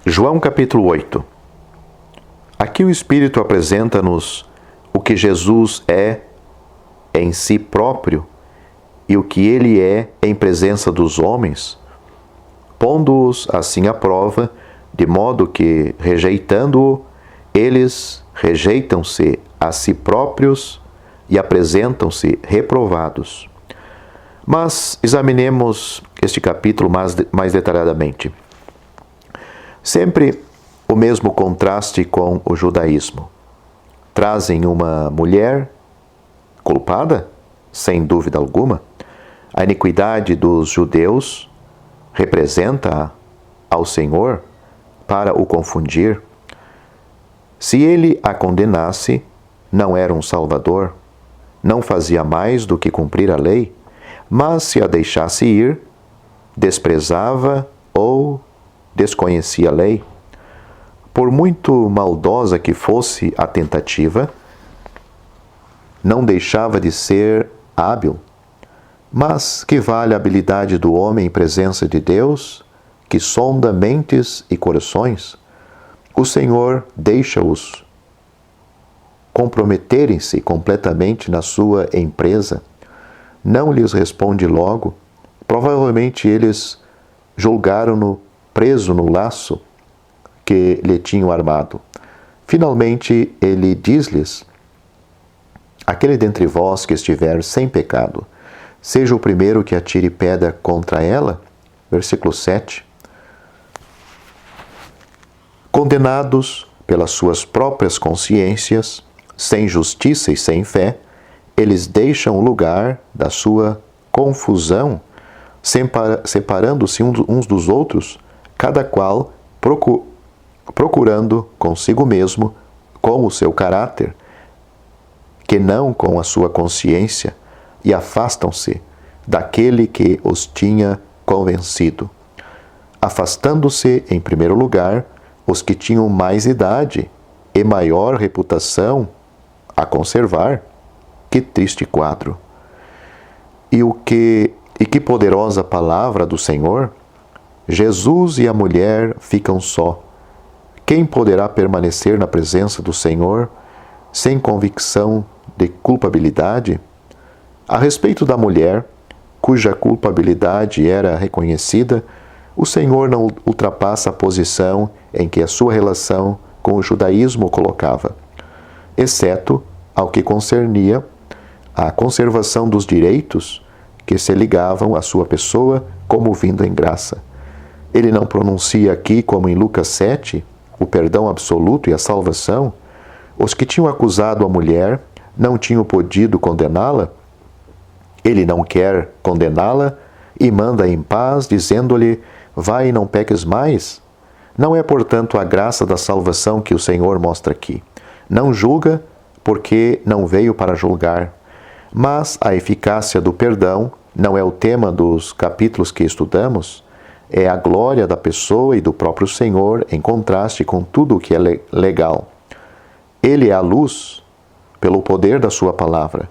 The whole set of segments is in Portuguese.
João capítulo 8. Aqui o Espírito apresenta-nos o que Jesus é em si próprio e o que ele é em presença dos homens, pondo-os assim à prova, de modo que, rejeitando-o, eles rejeitam-se a si próprios e apresentam-se reprovados. Mas examinemos este capítulo mais detalhadamente. Sempre o mesmo contraste com o judaísmo. Trazem uma mulher culpada, sem dúvida alguma. A iniquidade dos judeus representa ao Senhor para o confundir. Se ele a condenasse, não era um salvador, não fazia mais do que cumprir a lei, mas se a deixasse ir, desprezava ou desconhecia a lei. Por muito maldosa que fosse a tentativa, não deixava de ser hábil. Mas que vale a habilidade do homem em presença de Deus, que sonda mentes e corações? O Senhor deixa-os comprometerem-se completamente na sua empresa. Não lhes responde logo. Provavelmente eles julgaram-no preso no laço que lhe tinham armado. Finalmente ele diz-lhes: aquele dentre vós que estiver sem pecado, seja o primeiro que atire pedra contra ela. Versículo 7. Condenados pelas suas próprias consciências, sem justiça e sem fé, eles deixam o lugar da sua confusão, separando-se uns dos outros, cada qual procurando consigo mesmo, com o seu caráter, que não com a sua consciência, e afastam-se daquele que os tinha convencido. Afastando-se, em primeiro lugar, os que tinham mais idade e maior reputação a conservar. Que triste quadro! E que poderosa palavra do Senhor! Jesus e a mulher ficam só. Quem poderá permanecer na presença do Senhor sem convicção de culpabilidade? A respeito da mulher, cuja culpabilidade era reconhecida, o Senhor não ultrapassa a posição em que a sua relação com o judaísmo colocava, exceto ao que concernia a conservação dos direitos que se ligavam à sua pessoa como vindo em graça. Ele não pronuncia aqui, como em Lucas 7, o perdão absoluto e a salvação. Os que tinham acusado a mulher não tinham podido condená-la. Ele não quer condená-la e manda em paz, dizendo-lhe: vai e não peques mais. Não é, portanto, a graça da salvação que o Senhor mostra aqui. Não julga, porque não veio para julgar. Mas a eficácia do perdão não é o tema dos capítulos que estudamos, é a glória da pessoa e do próprio Senhor em contraste com tudo o que é legal. Ele é a luz pelo poder da sua palavra.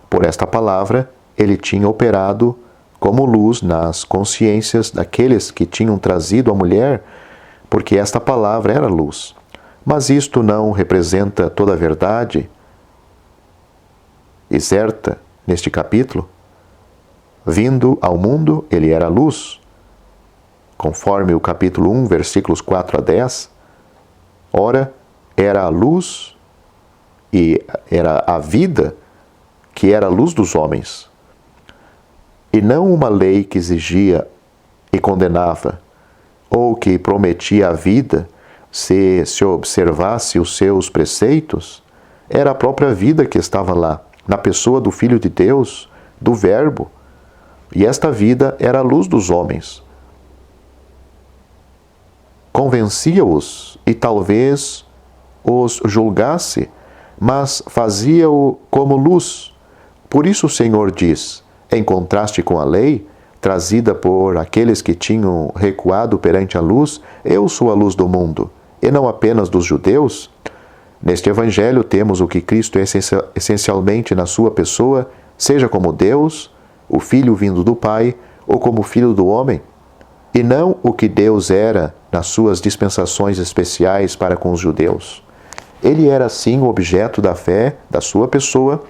Por esta palavra, ele tinha operado como luz nas consciências daqueles que tinham trazido a mulher, porque esta palavra era luz. Mas isto não representa toda a verdade exerta neste capítulo. Vindo ao mundo, ele era luz. Conforme o capítulo 1, versículos 4 a 10, ora, era a luz e era a vida que era a luz dos homens. E não uma lei que exigia e condenava, ou que prometia a vida se observasse os seus preceitos. Era a própria vida que estava lá, na pessoa do Filho de Deus, do Verbo. E esta vida era a luz dos homens. Convencia-os e talvez os julgasse, mas fazia-o como luz. Por isso o Senhor diz, em contraste com a lei, trazida por aqueles que tinham recuado perante a luz: eu sou a luz do mundo, e não apenas dos judeus. Neste Evangelho temos o que Cristo é essencialmente na sua pessoa, seja como Deus, o Filho vindo do Pai, ou como Filho do homem. e não o que Deus era nas suas dispensações especiais para com os judeus. Ele era, sim, o objeto da fé da sua pessoa,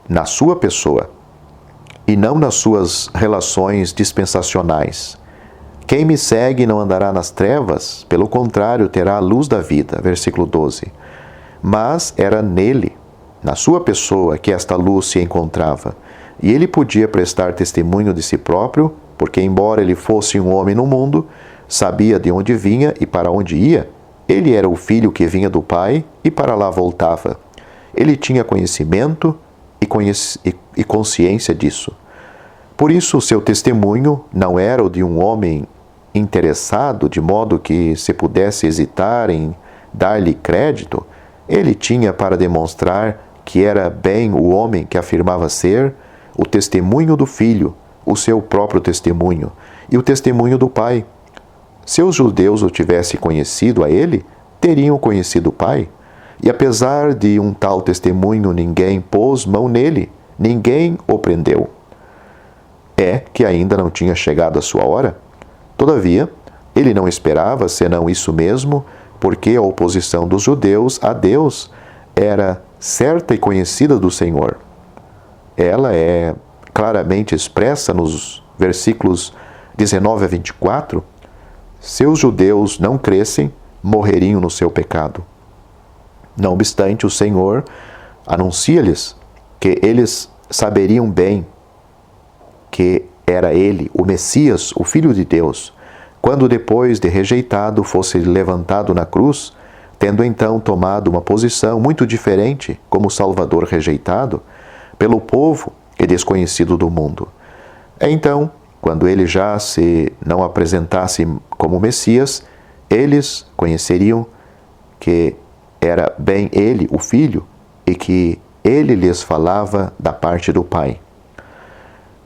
na sua pessoa, e não nas suas relações dispensacionais. Quem me segue não andará nas trevas, pelo contrário, terá a luz da vida. Versículo 12. Mas era nele, na sua pessoa, que esta luz se encontrava. E ele podia prestar testemunho de si próprio, porque, embora ele fosse um homem no mundo, sabia de onde vinha e para onde ia. Ele era o filho que vinha do Pai e para lá voltava. Ele tinha conhecimento e consciência disso. Por isso, o seu testemunho não era o de um homem interessado, de modo que se pudesse hesitar em dar-lhe crédito. Ele tinha para demonstrar que era bem o homem que afirmava ser, o testemunho do Filho, o seu próprio testemunho, e o testemunho do Pai. Se os judeus o tivessem conhecido a ele, teriam conhecido o Pai. E apesar de um tal testemunho, ninguém pôs mão nele, ninguém o prendeu. É que ainda não tinha chegado a sua hora? Todavia, ele não esperava senão isso mesmo, porque a oposição dos judeus a Deus era certa e conhecida do Senhor. Ela é claramente expressa nos versículos 19 a 24. Se os judeus não crescem, morreriam no seu pecado. Não obstante, o Senhor anuncia-lhes que eles saberiam bem que era ele, o Messias, o Filho de Deus, quando depois de rejeitado fosse levantado na cruz, tendo então tomado uma posição muito diferente como Salvador rejeitado pelo povo e desconhecido do mundo. Então, quando ele já se não apresentasse como Messias, eles conheceriam que era bem ele, o Filho, e que ele lhes falava da parte do Pai.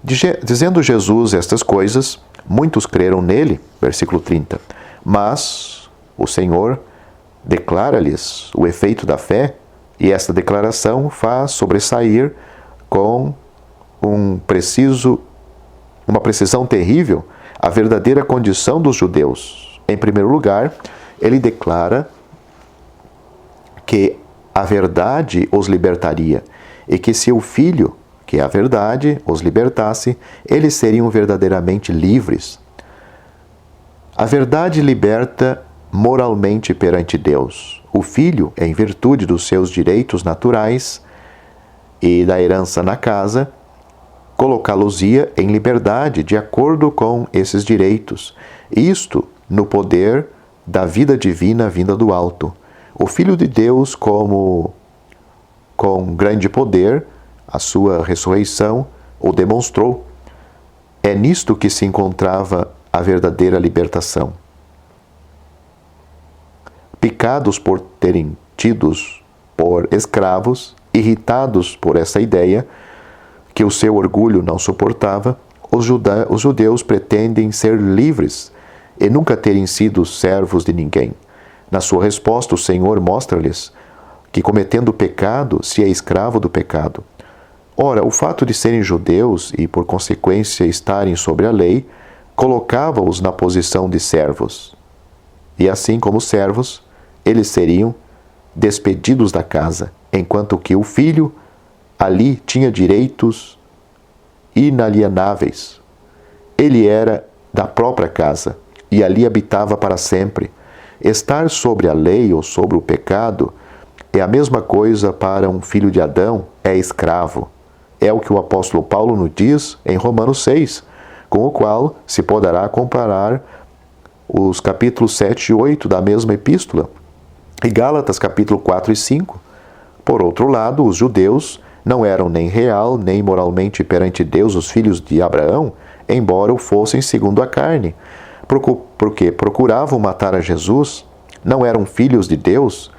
Dizendo Jesus estas coisas, muitos creram nele, versículo 30. Mas o Senhor declara-lhes o efeito da fé, e esta declaração faz sobressair com uma precisão terrível a verdadeira condição dos judeus. Em primeiro lugar, ele declara que a verdade os libertaria, e que se o Filho, que é a verdade, os libertasse, eles seriam verdadeiramente livres. A verdade liberta moralmente perante Deus. O Filho, em virtude dos seus direitos naturais e da herança na casa, colocá-los-ia em liberdade de acordo com esses direitos, isto no poder da vida divina vinda do alto. O Filho de Deus, com grande poder, a sua ressurreição o demonstrou. É nisto que se encontrava a verdadeira libertação. Picados por terem tidos por escravos, irritados por essa ideia que o seu orgulho não suportava, os judeus pretendem ser livres e nunca terem sido servos de ninguém. Na sua resposta, o Senhor mostra-lhes que, cometendo pecado, se é escravo do pecado. Ora, o fato de serem judeus e, por consequência, estarem sobre a lei, colocava-os na posição de servos. E assim como servos, eles seriam despedidos da casa, enquanto que o filho ali tinha direitos inalienáveis. Ele era da própria casa e ali habitava para sempre. Estar sobre a lei ou sobre o pecado é a mesma coisa para um filho de Adão, é escravo. É o que o apóstolo Paulo nos diz em Romanos 6, com o qual se poderá comparar os capítulos 7 e 8 da mesma epístola, e Gálatas capítulo 4 e 5. Por outro lado, os judeus não eram nem real, nem moralmente perante Deus os filhos de Abraão, embora o fossem segundo a carne, porque procuravam matar a Jesus, não eram filhos de Deus.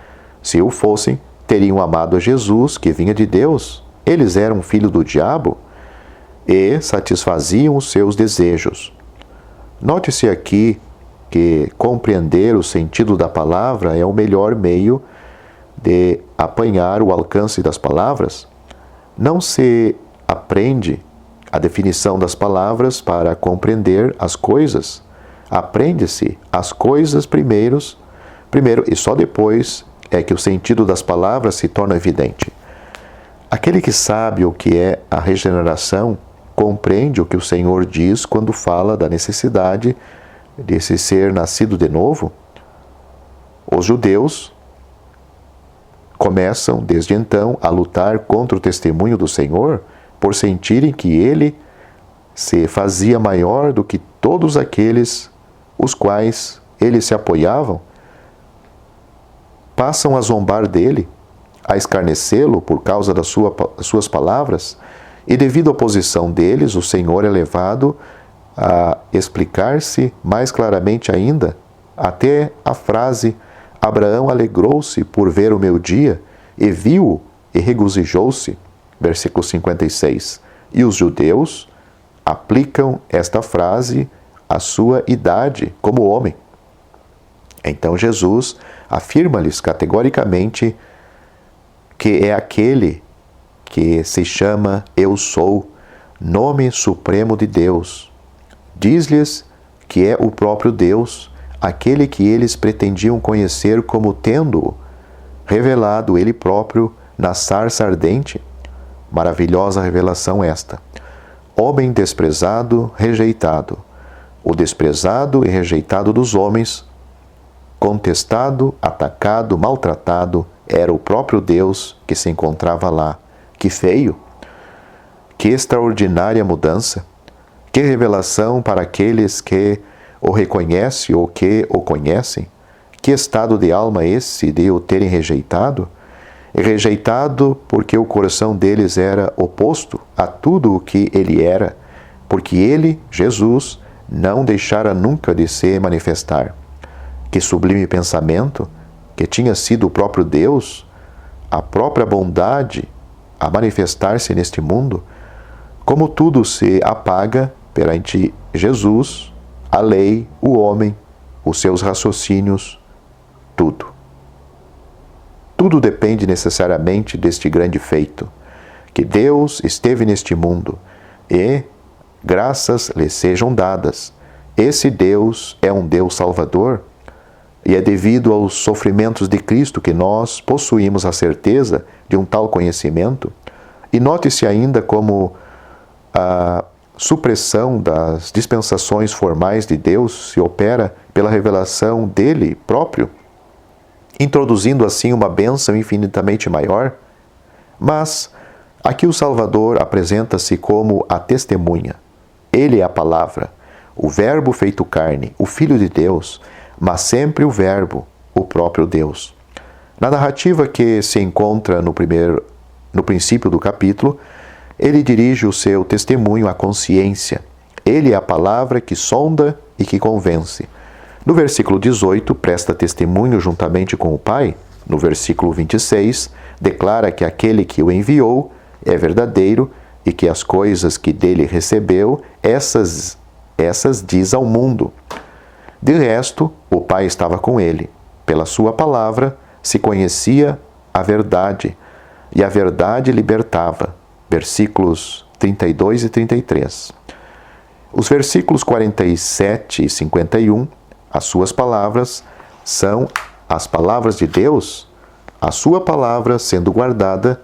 Se o fossem, teriam amado a Jesus, que vinha de Deus. Eles eram filhos do diabo e satisfaziam os seus desejos. Note-se aqui que compreender o sentido da palavra é o melhor meio de apanhar o alcance das palavras. Não se aprende a definição das palavras para compreender as coisas. Aprende-se as coisas primeiro e só depois é que o sentido das palavras se torna evidente. Aquele que sabe o que é a regeneração compreende o que o Senhor diz quando fala da necessidade de se ser nascido de novo. Os judeus começam, desde então, a lutar contra o testemunho do Senhor por sentirem que ele se fazia maior do que todos aqueles os quais eles se apoiavam. Passam a zombar dele, a escarnecê-lo por causa das suas palavras, e devido à oposição deles, o Senhor é levado a explicar-se mais claramente ainda, até a frase: Abraão alegrou-se por ver o meu dia, e viu-o e regozijou-se, versículo 56. E os judeus aplicam esta frase à sua idade como homem. Então Jesus afirma-lhes categoricamente que é aquele que se chama Eu Sou, nome supremo de Deus. Diz-lhes que é o próprio Deus, aquele que eles pretendiam conhecer como tendo revelado ele próprio na sarça ardente. Maravilhosa revelação esta. Homem desprezado, rejeitado. O desprezado e rejeitado dos homens, contestado, atacado, maltratado, era o próprio Deus que se encontrava lá. Que feio! Que extraordinária mudança! Que revelação para aqueles que o reconhecem ou que o conhecem! Que estado de alma esse de o terem rejeitado? E rejeitado porque o coração deles era oposto a tudo o que ele era, porque ele, Jesus, não deixara nunca de se manifestar. Que sublime pensamento, que tinha sido o próprio Deus, a própria bondade a manifestar-se neste mundo, como tudo se apaga perante Jesus, a lei, o homem, os seus raciocínios, tudo. Tudo depende necessariamente deste grande feito, que Deus esteve neste mundo e graças lhe sejam dadas. Esse Deus é um Deus salvador e é devido aos sofrimentos de Cristo que nós possuímos a certeza de um tal conhecimento. E note-se ainda como a supressão das dispensações formais de Deus se opera pela revelação dele próprio, introduzindo assim uma bênção infinitamente maior. Mas aqui o Salvador apresenta-se como a testemunha. Ele é a palavra, o Verbo feito carne, o Filho de Deus, mas sempre o Verbo, o próprio Deus. Na narrativa que se encontra no princípio do capítulo, ele dirige o seu testemunho à consciência. Ele é a palavra que sonda e que convence. No versículo 18, presta testemunho juntamente com o Pai. No versículo 26, declara que aquele que o enviou é verdadeiro e que as coisas que dele recebeu, essas diz ao mundo. De resto, o Pai estava com ele. Pela sua palavra se conhecia a verdade, e a verdade libertava. Versículos 32 e 33. Os versículos 47 e 51, as suas palavras, são as palavras de Deus. A sua palavra, sendo guardada,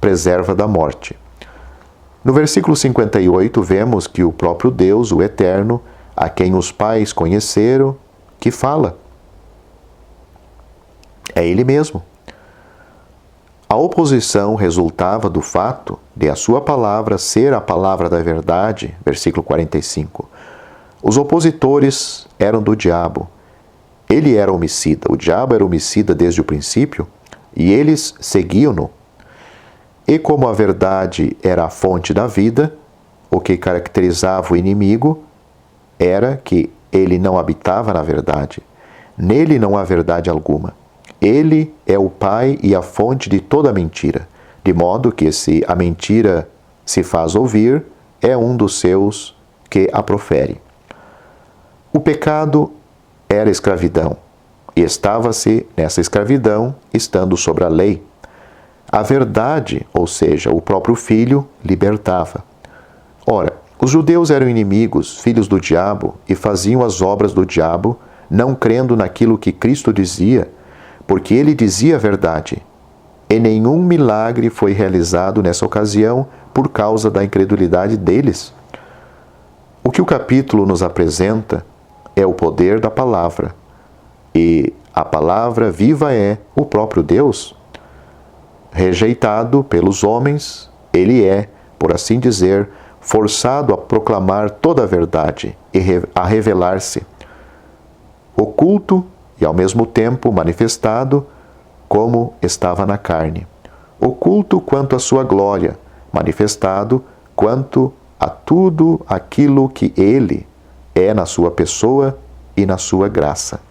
preserva da morte. No versículo 58, vemos que o próprio Deus, o Eterno, a quem os pais conheceram, que fala. É Ele mesmo. A oposição resultava do fato de a sua palavra ser a palavra da verdade, versículo 45. Os opositores eram do diabo. Ele era homicida, o diabo era homicida desde o princípio, e eles seguiam-no. E como a verdade era a fonte da vida, o que caracterizava o inimigo era que ele não habitava na verdade. Nele não há verdade alguma. Ele é o pai e a fonte de toda mentira, de modo que se a mentira se faz ouvir, é um dos seus que a profere. O pecado era escravidão, e estava-se nessa escravidão, estando sobre a lei. A verdade, ou seja, o próprio Filho, libertava. Ora, os judeus eram inimigos, filhos do diabo, e faziam as obras do diabo, não crendo naquilo que Cristo dizia, porque ele dizia a verdade. E nenhum milagre foi realizado nessa ocasião por causa da incredulidade deles. O que o capítulo nos apresenta é o poder da palavra, e a palavra viva é o próprio Deus. Rejeitado pelos homens, ele é, por assim dizer, forçado a proclamar toda a verdade e a revelar-se, oculto e ao mesmo tempo manifestado como estava na carne, oculto quanto à sua glória, manifestado quanto a tudo aquilo que ele é na sua pessoa e na sua graça.